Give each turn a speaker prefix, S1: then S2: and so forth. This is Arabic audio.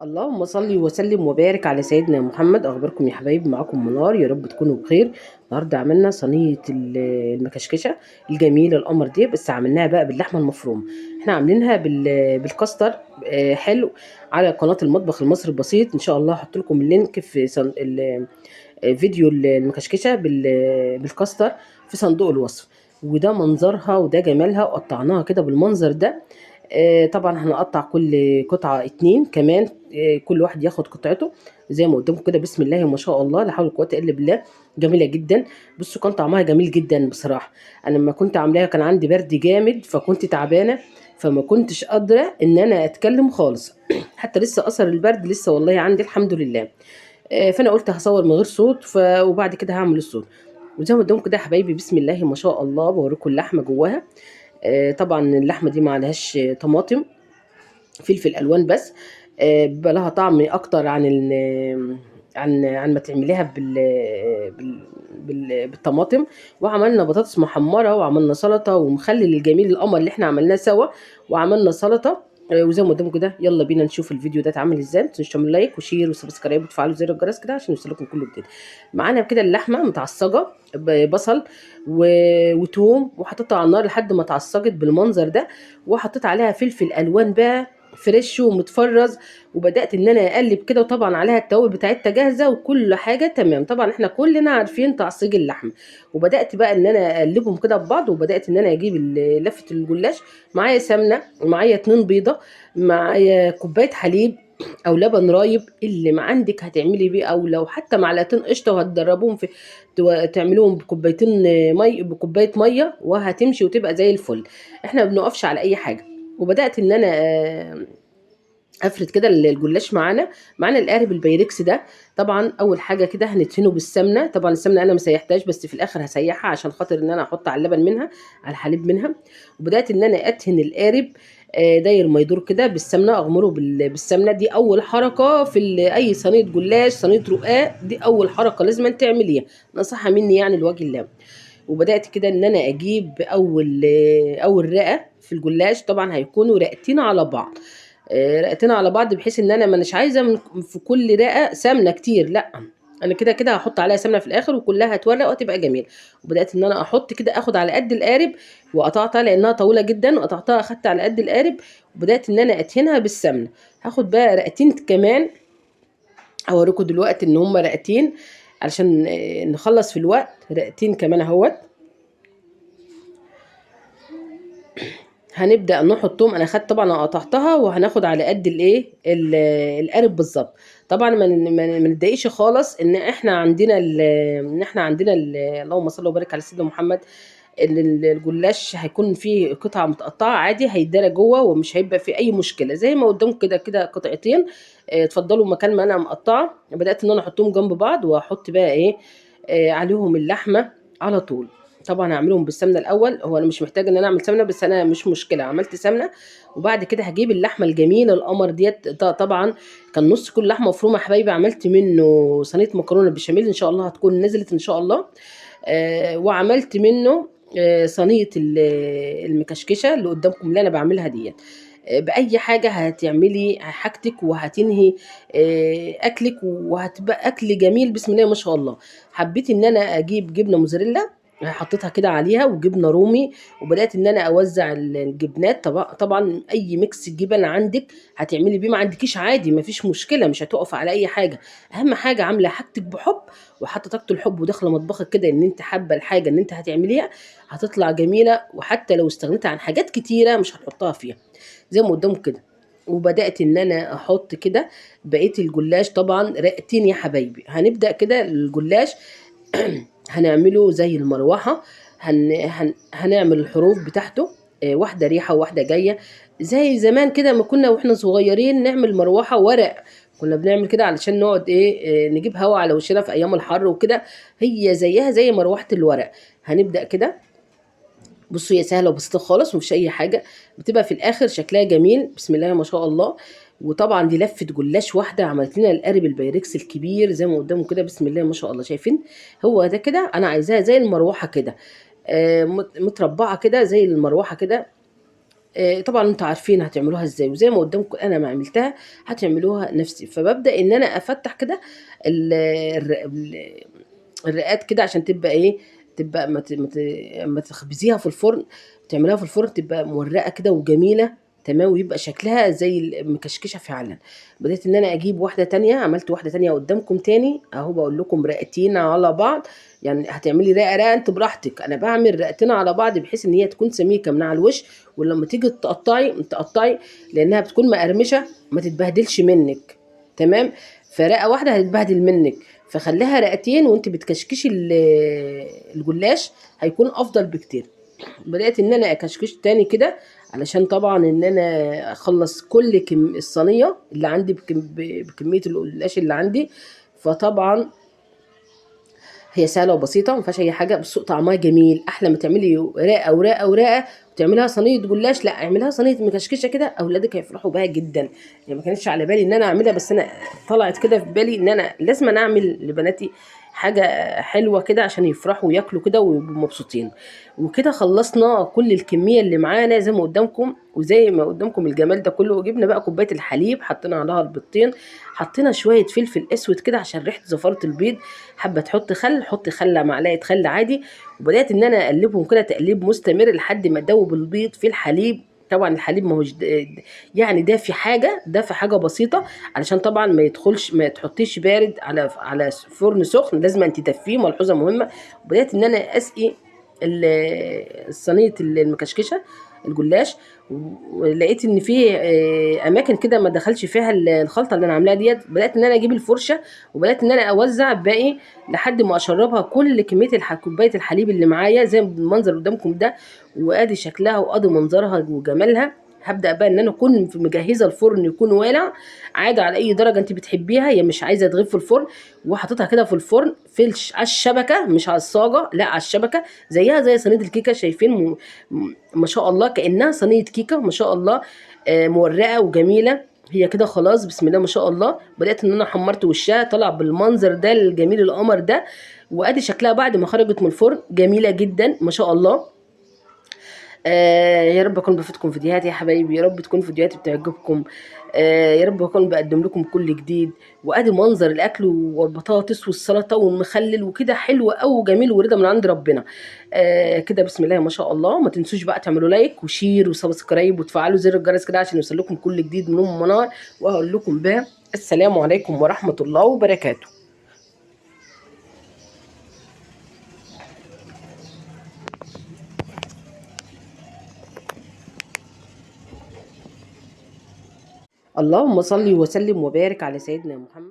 S1: اللهم صل وسلم وبارك على سيدنا محمد. اخباركم يا حبايبي؟ معاكم منار، يا رب تكونوا بخير. النهارده عملنا صينيه المكشكشه الجميله القمر دي، بس عملناها بقى باللحمه المفرومه. احنا عاملينها بالكاستر. حلو. على قناه المطبخ المصري البسيط، ان شاء الله هحط لكم اللينك في فيديو المكشكشه بالكاستر في صندوق الوصف. وده منظرها وده جمالها، وقطعناها كده بالمنظر ده. طبعا هنقطع كل قطعة اتنين كمان. كل واحد ياخد قطعته زي ما قدامكم كده. بسم الله ما شاء الله، لا حول ولا قوة الا بالله. جميلة جدا. بصوا كان طعمها جميل جدا بصراحة. انا لما كنت عاملاها كان عندي برد جامد، فكنت تعبانة، فما كنتش قادرة ان انا اتكلم خالص. حتى لسه اثر البرد لسه والله عندي الحمد لله. فانا قلت هصور من غير صوت وبعد كده هعمل الصوت. وزي ما قدامكم كده يا حبايبي، بسم الله ما شاء الله، بوريكم اللحمة جواها. طبعا اللحمة دي ما عليهاش طماطم، فلفل الوان بس. بيبقى لها طعم اكتر عن ما تعمليها بالطماطم. وعملنا بطاطس محمره، وعملنا سلطه ومخلل الجميل القمر اللي احنا عملناه سوا، وعملنا سلطه. وزي ما قدامكم كده، يلا بينا نشوف الفيديو ده اتعمل ازاي. متنسوش تعملوا لايك وشير وسبسكرايب وتفعلوا زر الجرس كده عشان يوصلكم كل جديد. معانا كده اللحمه متعصجه ببصل وتوم، وحطيتها على النار لحد ما اتعصجت بالمنظر ده. وحطيت عليها فلفل الوان بقى فريش ومتفرز. وبدات ان انا اقلب كده، وطبعا عليها التوابل بتاعتها جاهزه وكل حاجه تمام. طبعا احنا كلنا عارفين تعصيج اللحم. وبدات بقى ان انا اقلبهم كده ببعض، وبدات ان انا اجيب لفه الجلاش. معايا سمنه، معايا 2 بيضه، معايا كوبايه حليب او لبن رايب اللي ما عندك هتعملي بيه، او لو حتى معلقتين قشطه وهتدربوهم في تعملوهم بكوبايتين بكوبايه ميه، وهتمشي وتبقى زي الفل. احنا ما بنقفش على اي حاجه. وبدات ان انا افرد كده الجلاش. معانا القارب البايركس ده. طبعا اول حاجه كده هندهنه بالسمنه. طبعا السمنه انا ما سيحتهاش، بس في الاخر هسيحها عشان خاطر ان انا احط على اللبن منها، على الحليب منها. وبدات ان انا ادهن القارب داير ما يدور كده بالسمنه، اغمره بالسمنه. دي اول حركه في اي صينيه جلاش، صينيه رقاق، دي اول حركه لازم أن تعمليها. نصيحه مني يعني لوجه الله. وبدات كده ان انا اجيب اول رقه في الجلاش. طبعا هيكونوا رقتين على بعض. رقتين على بعض، بحيث ان انا مش عايزه في كل رقه سمنه كتير، لا. انا كده كده هحط عليها سمنه في الاخر، وكلها هتورق وهتبقى جميل. وبدات ان انا احط كده، اخد على قد القارب. وقطعتها لانها طويله جدا، وقطعتها اخدت على قد القارب. وبدات ان انا ادهنها بالسمنه. هاخد بقى رقتين كمان. هوريكم دلوقتي ان هم رقتين علشان نخلص في الوقت. رقتين كمان اهوت. هنبدأ نحطهم. انا خدت طبعا قطعتها، وهناخد على قد القارب بالظبط. طبعا ما نتضايقش خالص ان احنا عندنا اللهم صل وبارك على سيدنا محمد. الجلاش هيكون فيه قطعة متقطعة عادي، هيتدرى جوه ومش هيبقى فيه اي مشكلة. زي ما قدامكم كده كده قطعتين. اتفضلوا مكان ما انا مقطعة. بدأت ان انا احطهم جنب بعض، واحط بقى ايه عليهم اللحمة على طول. طبعا هعملهم بالسمنه الاول. هو انا مش محتاجه ان انا اعمل سمنه، بس انا مش مشكله عملت سمنه. وبعد كده هجيب اللحمه الجميله القمر ديت. طبعا كان نص كل لحمه مفرومه يا حبايبي. عملت منه صينيه مكرونه بشاميل، ان شاء الله هتكون نزلت ان شاء الله. وعملت منه صينيه المكشكشه اللي قدامكم اللي انا بعملها ديت. باي حاجه هتعملي حاجتك وهتنهي اكلك، وهتبقى اكل جميل بسم الله ما شاء الله. حبيت ان انا اجيب جبنه موزاريلا، حطيتها كده عليها، وجبنه رومي. وبدات ان انا اوزع الجبنات. طبعا اي ميكس جبن عندك هتعملي بيه، ما عندكيش عادي، ما فيش مشكله، مش هتقف على اي حاجه. اهم حاجه عامله حاجتك بحب، وحاطه طاقه الحب، وداخله مطبخك كده ان انت حابه الحاجه ان انت هتعمليها. هتطلع جميله. وحتى لو استغنيت عن حاجات كتيره مش هتحطها فيها، زي ما قدامك كده. وبدات ان انا احط كده بقيه الجلاش. طبعا رقتين يا حبايبي. هنبدا كده الجلاش. هنعمله زي المروحة. هنعمل الحروف بتاعته. واحدة ريحة وواحدة جاية. زي زمان كده ما كنا واحنا صغيرين نعمل مروحة ورق. كنا بنعمل كده علشان نقعد نجيب هوا على وشنا في ايام الحر وكده. هي زيها زي مروحة الورق. هنبدأ كده. بصوا هي سهله وبسيطه خالص، ومفيش اي حاجه. بتبقى في الاخر شكلها جميل بسم الله ما شاء الله. وطبعا دي لفه جلاش واحده عملت لنا القارب البايركس الكبير زي ما قدامه كده بسم الله ما شاء الله. شايفين؟ هو ده كده. انا عايزاها زي المروحه كده. متربعه كده زي المروحه كده. طبعًا أنتم عارفين هتعملوها إزاي، وزي ما قدّامكم أنا ما عملتها هتعملوها نفس فبابدأ إن أنا أفتّح كده ال الر الرقات كده عشان تبقى إيه، تبقى أمّا تخبزيها في الفرن تعمليها في الفرن تبقى مورقة كده وجميلة تمام، ويبقى شكلها زي المكشكشة فعلًا. بدأت إن أنا أجيب واحدة تانية، عملت واحدة تانية قدّامكم تاني أهو باقول لكم رقتين على بعض، يعني هتعملي رقة أنتِ براحتك، أنا باعمل رقتين على بعض بحيث إن هي تكون سميكة من على الوش، ولمّا تيجي تقطّعي لإنها بتكون مقرمشة ما تتبهدلش منِّك تمام، فرقة واحدة هتتبهدل منِّك. فخليها رقتين وانت بتكشكشي الجلاش هيكون افضل بكتير. بدأت ان انا اكشكش تاني كده علشان طبعا ان انا اخلص كل الصينية اللي عندي بكمية الجلاش اللي عندي. فطبعا هي سهله وبسيطه ما فيهاش اي حاجه بس طعمها جميل احلى ما تعملي رقه ورقه ورقه وتعمليها صينيه جلاش. لا اعمليها صينيه مكشكشه كده اولادك هيفرحوا بيها جدا. يعني ما كانتش على بالي ان انا اعملها بس انا طلعت كده في بالي ان انا لازم أنا اعمل لبناتي حاجه حلوه كده عشان يفرحوا وياكلوا كده ويبقوا مبسوطين. وكده خلصنا كل الكميه اللي معانا زي ما قدامكم وزي ما قدامكم الجمال ده كله. وجبنا بقى كوبايه الحليب حطينا عليها البيضتين حطينا شويه فلفل اسود كده عشان ريحه زفاره البيض. حابه تحط خل حطي خل معلقه خل عادي. وبدات ان انا اقلبهم كده تقليب مستمر لحد ما ادوب البيض في الحليب. طبعا الحليب ما هوش يعني ده في حاجه ده في حاجه بسيطه علشان طبعا ما يدخلش ما تحطيش بارد على فرن سخن لازم انت تدفيه ملحوظه مهمه. وبدات ان انا اسقي الصينيه المكشكشه الجلاش. ولقيت ان في اماكن كده ما دخلش فيها الخلطه اللي انا عاملاها ديت. بدات ان انا اجيب الفرشه وبدات ان انا اوزع باقي لحد ما اشربها كل كميه كوبايه الحليب اللي معايا زي المنظر قدامكم ده. وادي شكلها وادي منظرها وجمالها. هبدا بقى ان انا اكون مجهزه الفرن يكون والع عادي على اي درجه انت بتحبيها هي مش عايزه تغيب في الفرن. وحطيتها كده في الفرن في على الشبكه مش على الصاجه لا على الشبكه زيها زي صينيه الكيكه شايفين ما شاء الله كانها صينيه كيكه ما شاء الله. مورقه وجميله. هي كده خلاص بسم الله ما شاء الله. بدات ان انا حمرت وشها طلع بالمنظر ده الجميل القمر ده. وادي شكلها بعد ما خرجت من الفرن جميله جدا ما شاء الله. يا رب اكون بفيدكم فيديوهات يا حبايبي يا رب تكون فيديوهاتي بتعجبكم. يا رب اكون بقدم لكم كل جديد. وادي منظر الاكل والبطاطس والسلطه والمخلل وكده حلو قوي وجميل ورضا من عند ربنا. كده بسم الله ما شاء الله. ما تنسوش بقى تعملوا لايك وشير وسبسكرايب وتفعلوا زر الجرس كده عشان يوصلكم كل جديد من ام منار. وهقول لكم بقى السلام عليكم ورحمه الله وبركاته. اللهم صل وسلم وبارك على سيدنا محمد.